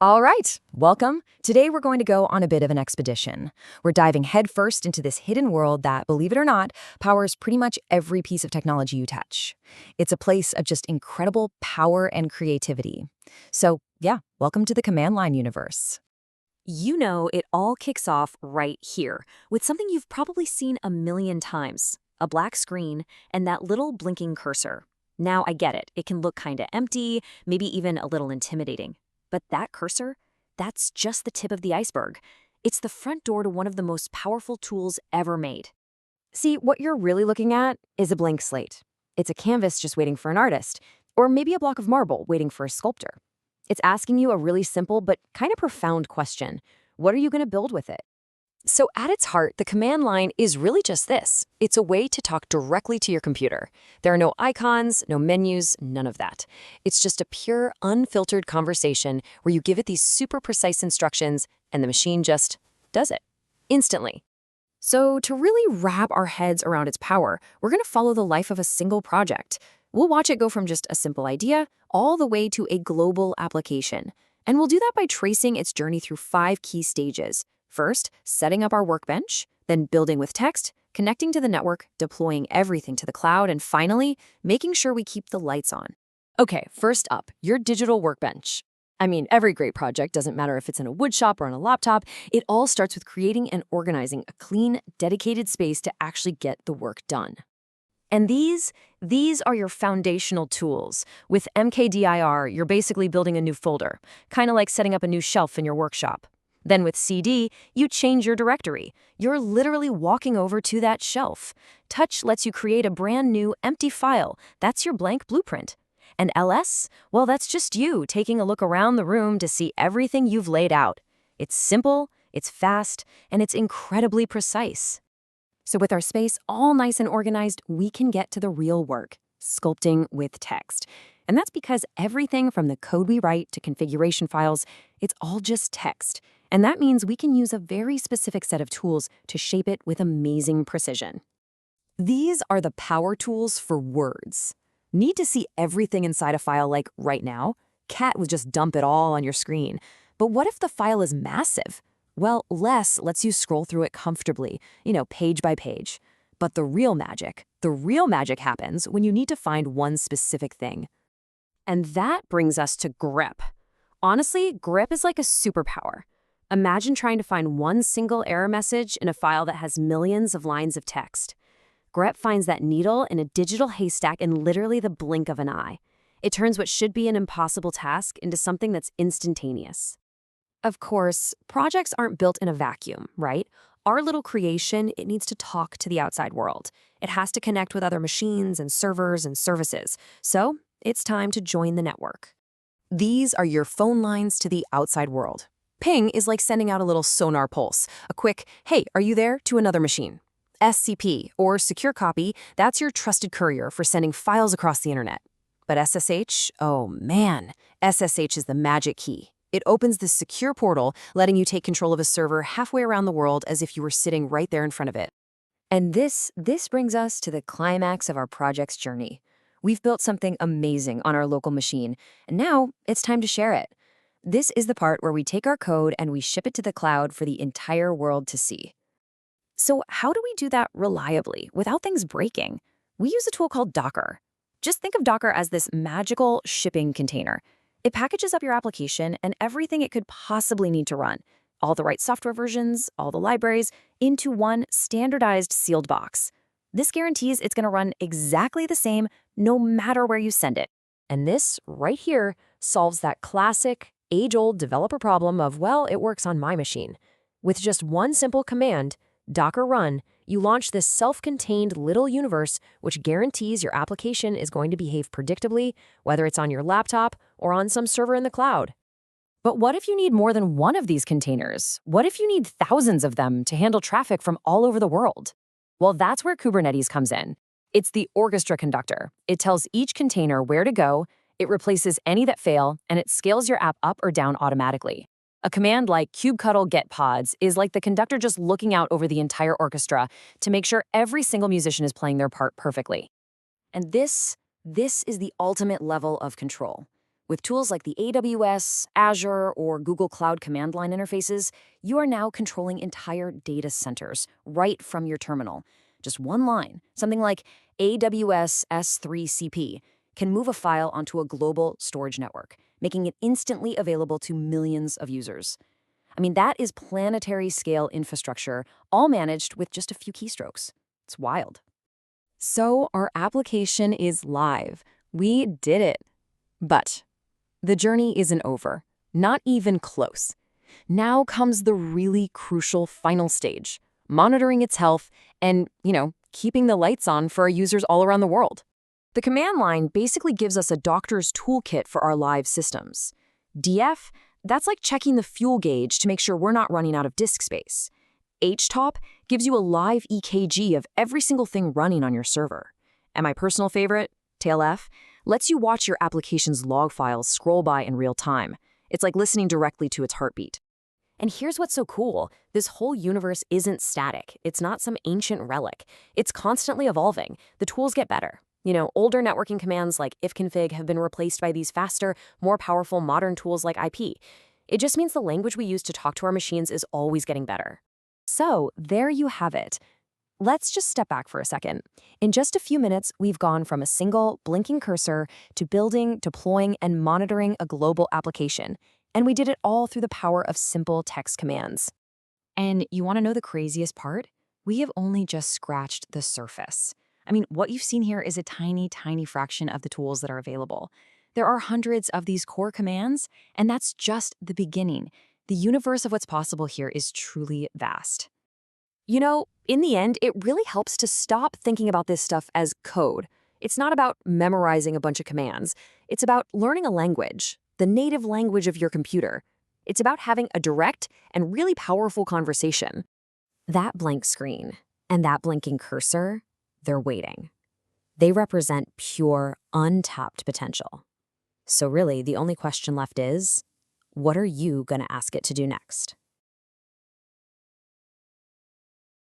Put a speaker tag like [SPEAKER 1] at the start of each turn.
[SPEAKER 1] All right, welcome. Today we're going to go on a bit of an expedition. We're diving headfirst into this hidden world that, believe it or not, powers pretty much every piece of technology you touch. It's a place of just incredible power and creativity. So, yeah, welcome to the command line universe.
[SPEAKER 2] You know, it all kicks off right here with something you've probably seen a million times, a black screen and that little blinking cursor. Now, I get it. It can look kind of empty, maybe even a little intimidating. But that cursor, that's just the tip of the iceberg. It's the front door to one of the most powerful tools ever made.
[SPEAKER 1] See, what you're really looking at is a blank slate. It's a canvas just waiting for an artist, or maybe a block of marble waiting for a sculptor. It's asking you a really simple but kind of profound question. What are you going to build with it? So at its heart, the command line is really just this. It's a way to talk directly to your computer. There are no icons, no menus, none of that. It's just a pure, unfiltered conversation where you give it these super precise instructions and the machine just does it instantly. So to really wrap our heads around its power, we're going to follow the life of a single project. We'll watch it go from just a simple idea all the way to a global application. And we'll do that by tracing its journey through 5 key stages. First, setting up our workbench, then building with text, connecting to the network, deploying everything to the cloud, and finally, making sure we keep the lights on. Okay, first up, your digital workbench. I mean, every great project, doesn't matter if it's in a woodshop or on a laptop, it all starts with creating and organizing a clean, dedicated space to actually get the work done. And these are your foundational tools. With MKDIR, you're basically building a new folder, kind of like setting up a new shelf in your workshop. Then with CD, you change your directory. You're literally walking over to that shelf. Touch lets you create a brand new empty file. That's your blank blueprint. And LS? Well, that's just you taking a look around the room to see everything you've laid out. It's simple, it's fast, and it's incredibly precise. So with our space all nice and organized, we can get to the real work, sculpting with text. And that's because everything from the code we write to configuration files, it's all just text. And that means we can use a very specific set of tools to shape it with amazing precision. These are the power tools for words. Need to see everything inside a file like right now? Cat would just dump it all on your screen. But what if the file is massive? Well, less lets you scroll through it comfortably, page by page. But the real magic happens when you need to find one specific thing. And that brings us to grep. Honestly, grep is like a superpower. Imagine trying to find one single error message in a file that has millions of lines of text. grep finds that needle in a digital haystack in literally the blink of an eye. It turns what should be an impossible task into something that's instantaneous. Of course, projects aren't built in a vacuum, right? Our little creation, it needs to talk to the outside world. It has to connect with other machines and servers and services. So it's time to join the network. These are your phone lines to the outside world. Ping is like sending out a little sonar pulse, a quick, hey, are you there, to another machine. SCP, or Secure Copy, that's your trusted courier for sending files across the internet. But SSH, oh man, SSH is the magic key. It opens this secure portal, letting you take control of a server halfway around the world as if you were sitting right there in front of it. And this brings us to the climax of our project's journey. We've built something amazing on our local machine, and now it's time to share it. This is the part where we take our code and we ship it to the cloud for the entire world to see. So how do we do that reliably, without things breaking? We use a tool called Docker. Just think of Docker as this magical shipping container. It packages up your application and everything it could possibly need to run, all the right software versions, all the libraries, into one standardized sealed box. This guarantees it's going to run exactly the same no matter where you send it. And this, right here, solves that classic, age-old developer problem of, well, it works on my machine. With just one simple command, Docker run, you launch this self-contained little universe which guarantees your application is going to behave predictably, whether it's on your laptop or on some server in the cloud. But what if you need more than one of these containers? What if you need thousands of them to handle traffic from all over the world? Well, that's where Kubernetes comes in. It's the orchestra conductor. It tells each container where to go, it replaces any that fail, and it scales your app up or down automatically. A command like kubectl get pods is like the conductor just looking out over the entire orchestra to make sure every single musician is playing their part perfectly. And this is the ultimate level of control.
[SPEAKER 2] With tools like the AWS, Azure, or Google Cloud command line interfaces, you are now controlling entire data centers right from your terminal. Just one line, something like AWS S3CP, can move a file onto a global storage network, making it instantly available to millions of users. I mean, that is planetary scale infrastructure, all managed with just a few keystrokes. It's wild.
[SPEAKER 1] So our application is live. We did it. But the journey isn't over. Not even close. Now comes the really crucial final stage, monitoring its health and, keeping the lights on for our users all around the world. The command line basically gives us a doctor's toolkit for our live systems. DF, that's like checking the fuel gauge to make sure we're not running out of disk space. HTOP gives you a live EKG of every single thing running on your server. And my personal favorite, TailF, lets you watch your application's log files scroll by in real time. It's like listening directly to its heartbeat.
[SPEAKER 2] And here's what's so cool. This whole universe isn't static. It's not some ancient relic. It's constantly evolving. The tools get better. Older networking commands like ifconfig have been replaced by these faster, more powerful modern tools like IP. It just means the language we use to talk to our machines is always getting better.
[SPEAKER 1] So there you have it. Let's just step back for a second. In just a few minutes, we've gone from a single blinking cursor to building, deploying, and monitoring a global application. And we did it all through the power of simple text commands.
[SPEAKER 2] And you want to know the craziest part? We have only just scratched the surface. I mean, what you've seen here is a tiny, tiny fraction of the tools that are available. There are hundreds of these core commands, and that's just the beginning. The universe of what's possible here is truly vast.
[SPEAKER 1] In the end, it really helps to stop thinking about this stuff as code. It's not about memorizing a bunch of commands. It's about learning a language, the native language of your computer. It's about having a direct and really powerful conversation.
[SPEAKER 2] That blank screen and that blinking cursor, they're waiting. They represent pure, untapped potential. So really, the only question left is, what are you going to ask it to do next?